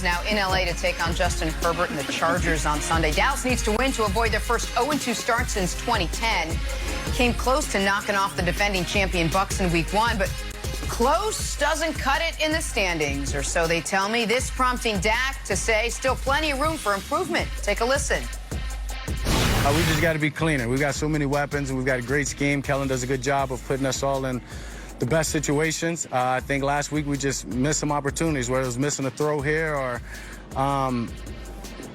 Now in LA to take on Justin Herbert and the Chargers on Sunday. Dallas needs to win to avoid their first 0-2 start since 2010. Came close to knocking off the defending champion Bucs in week 1, but close doesn't cut it in the standings, or so they tell me. This prompting Dak to say still plenty of room for improvement. Take a listen. We just got to be cleaner. We've got so many weapons, and we've got a great scheme. Kellen does a good job of putting us all in the best situations. I think last week we just missed some opportunities, whether it was missing a throw here or,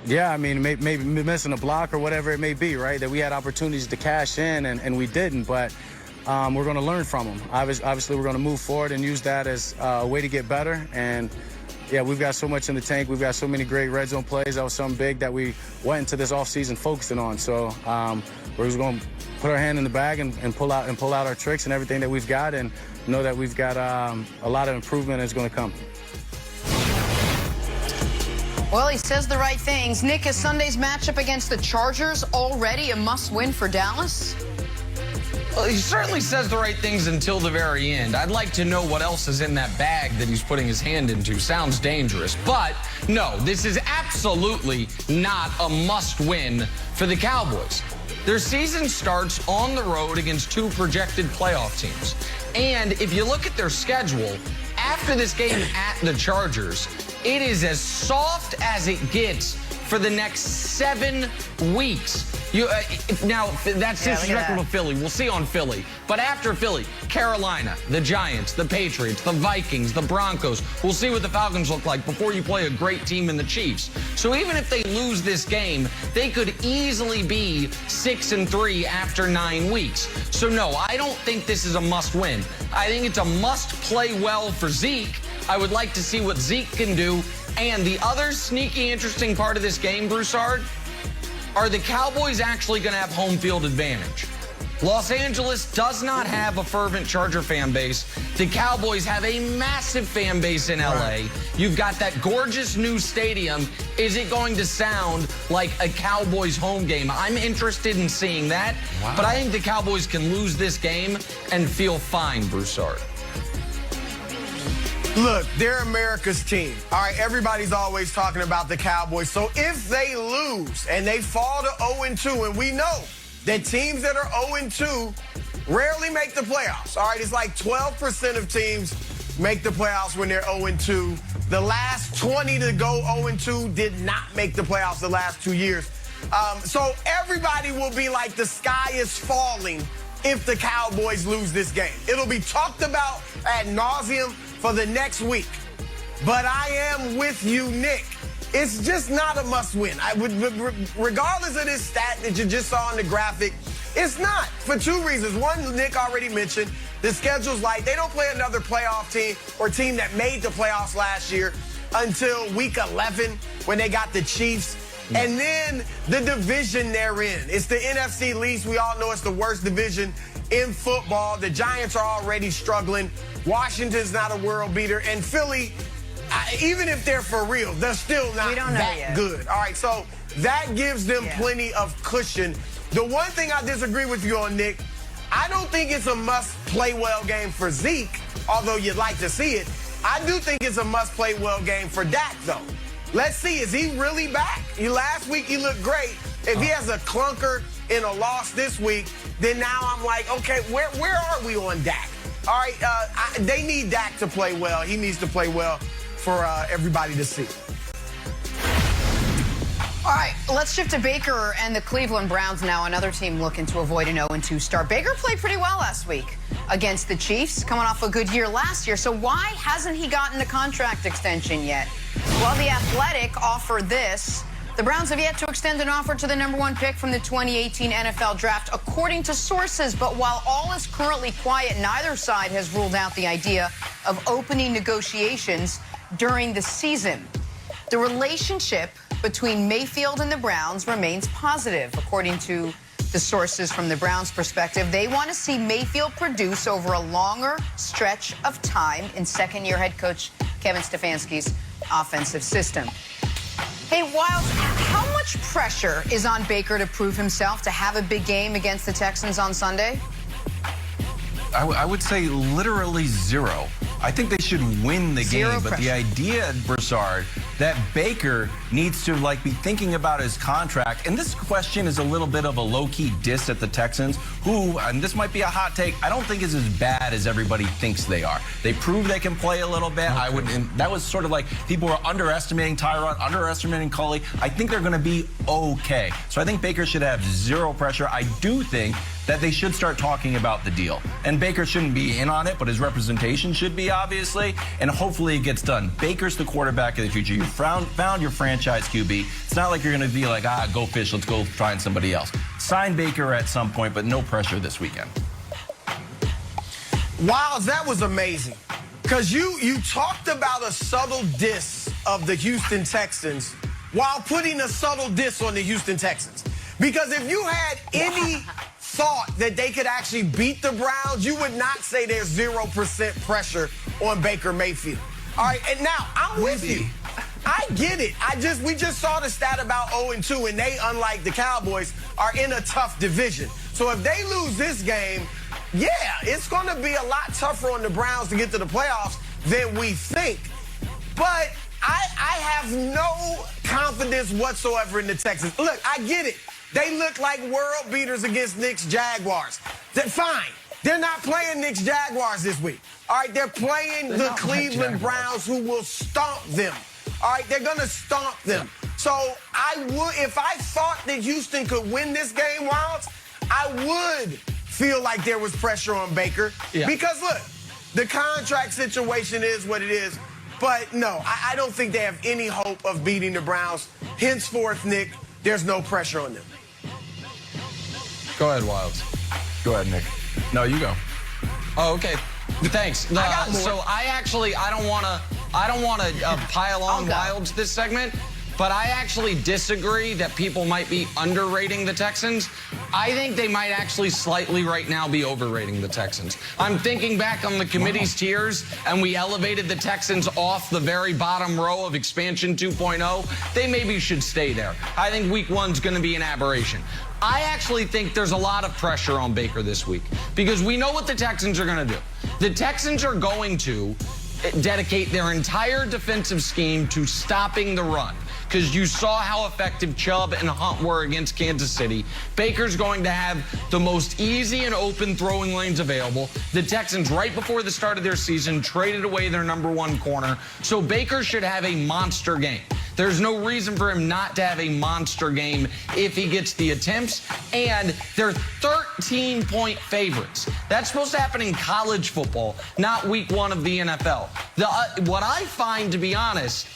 maybe missing a block or whatever it may be, right? That we had opportunities to cash in, and we didn't, but we're going to learn from them. Obviously, we're going to move forward and use that as a way to get better. And yeah, we've got so much in the tank. We've got so many great red zone plays. That was something big that we went into this offseason focusing on. So we're just going to put our hand in the bag and pull out our tricks and everything that we've got, and know that we've got a lot of improvement is going to come. Well, he says the right things. Nick, is Sunday's matchup against the Chargers already a must-win for Dallas? Well, he certainly says the right things until the very end. I'd like to know what else is in that bag that he's putting his hand into. Sounds dangerous. But, no, this is absolutely not a must-win for the Cowboys. Their season starts on the road against 2 projected playoff teams. And if you look at their schedule, after this game at the Chargers, it is as soft as it gets for the next 7 weeks. Now, that's disrespectful to Philly. We'll see on Philly. But after Philly, Carolina, the Giants, the Patriots, the Vikings, the Broncos. We'll see what the Falcons look like before you play a great team in the Chiefs. So even if they lose this game, they could easily be 6-3 after 9 weeks. So no, I don't think this is a must-win. I think it's a must-play well for Zeke. I would like to see what Zeke can do. And the other sneaky, interesting part of this game, Broussard, are the Cowboys actually going to have home field advantage? Los Angeles does not have a fervent Charger fan base. The Cowboys have a massive fan base in LA. You've got that gorgeous new stadium. Is it going to sound like a Cowboys home game? I'm interested in seeing that. But I think the Cowboys can lose this game and feel fine, Broussard. Look, they're America's team. All right, everybody's always talking about the Cowboys. So if they lose and they fall to 0-2, and we know that teams that are 0-2 rarely make the playoffs. All right, it's like 12% of teams make the playoffs when they're 0-2. The last 20 to go 0-2 did not make the playoffs the last 2 years. So everybody will be like the sky is falling if the Cowboys lose this game. It'll be talked about ad nauseum for the next week. But I am with you, Nick. It's just not a must-win. Regardless of this stat that you just saw in the graphic, it's not, for 2 reasons. One, Nick already mentioned, the schedule's light. They don't play another playoff team or team that made the playoffs last year until week 11 when they got the Chiefs. And then the division they're in. It's the NFC least. We all know it's the worst division in football. The Giants are already struggling. Washington's not a world beater. And Philly, even if they're for real, they're still not that good. All right, so that gives them plenty of cushion. The one thing I disagree with you on, Nick, I don't think it's a must-play-well game for Zeke, although you'd like to see it. I do think it's a must-play-well game for Dak, though. Let's see, is he really back? Last week he looked great. If he has a clunker in a loss this week, then now I'm like, okay, where are we on Dak? All right, they need Dak to play well. He needs to play well for everybody to see. All right, let's shift to Baker and the Cleveland Browns now, another team looking to avoid an 0-2 start. Baker played pretty well last week against the Chiefs, coming off a good year last year. So why hasn't he gotten a contract extension yet? Well, The Athletic offered this. The Browns have yet to extend an offer to the #1 pick from the 2018 NFL Draft, according to sources. But while all is currently quiet, neither side has ruled out the idea of opening negotiations during the season. The relationship between Mayfield and the Browns remains positive, according to the sources from the Browns' perspective. They want to see Mayfield produce over a longer stretch of time in second-year head coach Kevin Stefanski's offensive system. Hey, Wiles, how much pressure is on Baker to prove himself, to have a big game against the Texans on Sunday? I would say literally zero. I think they should win the game, but the idea, Broussard, that Baker needs to be thinking about his contract. And this question is a little bit of a low-key diss at the Texans, who, and this might be a hot take, I don't think is as bad as everybody thinks they are. They prove they can play a little bit. And that was sort of like people were underestimating Tyrod, underestimating Culley. I think they're going to be okay. So I think Baker should have zero pressure. I do think that they should start talking about the deal. And Baker shouldn't be in on it, but his representation should be, obviously. And hopefully it gets done. Baker's the quarterback of the future. You found your franchise QB. It's not like you're going to be like, go fish, let's go find somebody else. Sign Baker at some point, but no pressure this weekend. Wiles, that was amazing. Because you talked about a subtle diss of the Houston Texans while putting a subtle diss on the Houston Texans. Because if you had any thought that they could actually beat the Browns, you would not say there's 0% pressure on Baker Mayfield. All right, and now I'm with you. I get it. We just saw the stat about 0-2, and they, unlike the Cowboys, are in a tough division. So if they lose this game, yeah, it's going to be a lot tougher on the Browns to get to the playoffs than we think. But I have no confidence whatsoever in the Texans. Look, I get it. They look like world beaters against Knicks Jaguars. They're fine. They're not playing Knicks Jaguars this week. All right, they're playing the Cleveland Browns, who will stomp them. All right, they're going to stomp them. So if I thought that Houston could win this game, Wiles, I would feel like there was pressure on Baker. Yeah. Because, look, the contract situation is what it is. But, no, I don't think they have any hope of beating the Browns. Henceforth, Nick, there's no pressure on them. Go ahead, Wilds. Go ahead, Nick. No, you go. Oh, okay. Thanks. So I don't want to pile on Wilds this segment, but I actually disagree that people might be underrating the Texans. I think they might actually slightly right now be overrating the Texans. I'm thinking back on the committee's tiers, and we elevated the Texans off the very bottom row of expansion 2.0. They maybe should stay there. I think week one's going to be an aberration. I actually think there's a lot of pressure on Baker this week because we know what the Texans are going to do. The Texans are going to dedicate their entire defensive scheme to stopping the run, because you saw how effective Chubb and Hunt were against Kansas City. Baker's going to have the most easy and open throwing lanes available. The Texans, right before the start of their season, traded away their #1 corner. So Baker should have a monster game. There's no reason for him not to have a monster game if he gets the attempts. And they're 13-point favorites. That's supposed to happen in college football, not week one of the NFL. What I find, to be honest,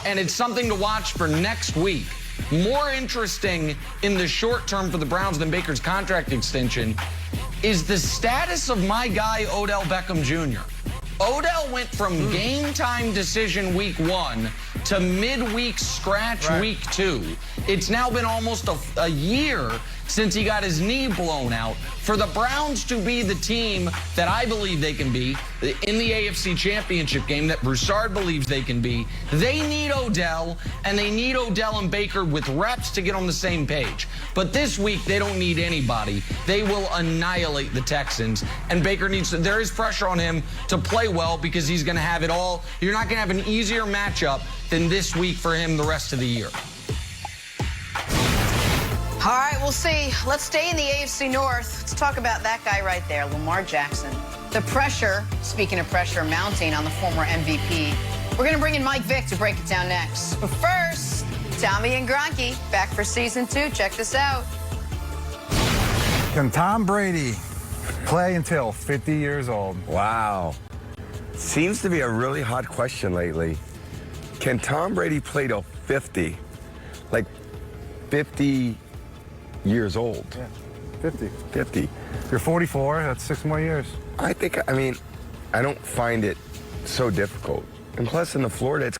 and it's something to watch for next week, more interesting in the short term for the Browns than Baker's contract extension, is the status of my guy, Odell Beckham Jr. Odell went from game time decision week 1 to midweek scratch week 2. It's now been almost a year since he got his knee blown out. For the Browns to be the team that I believe they can be in the AFC Championship game, that Broussard believes they can be, they need Odell, and they need Odell and Baker with reps to get on the same page. But this week, they don't need anybody. They will annihilate the Texans, and Baker needs to, there is pressure on him to play well because he's going to have it all. You're not going to have an easier matchup than this week for him the rest of the year. All right, we'll see. Let's stay in the AFC North. Let's talk about that guy right there, Lamar Jackson. The pressure, speaking of pressure, mounting on the former MVP. We're going to bring in Mike Vick to break it down next. But first, Tommy and Gronky back for season 2. Check this out. Can Tom Brady play until 50 years old? Wow. Seems to be a really hot question lately. Can Tom Brady play till 50? Like 50 years old? Yeah, 50. 50. You're 44, that's 6 more years. I don't find it so difficult. And plus in the Florida, it's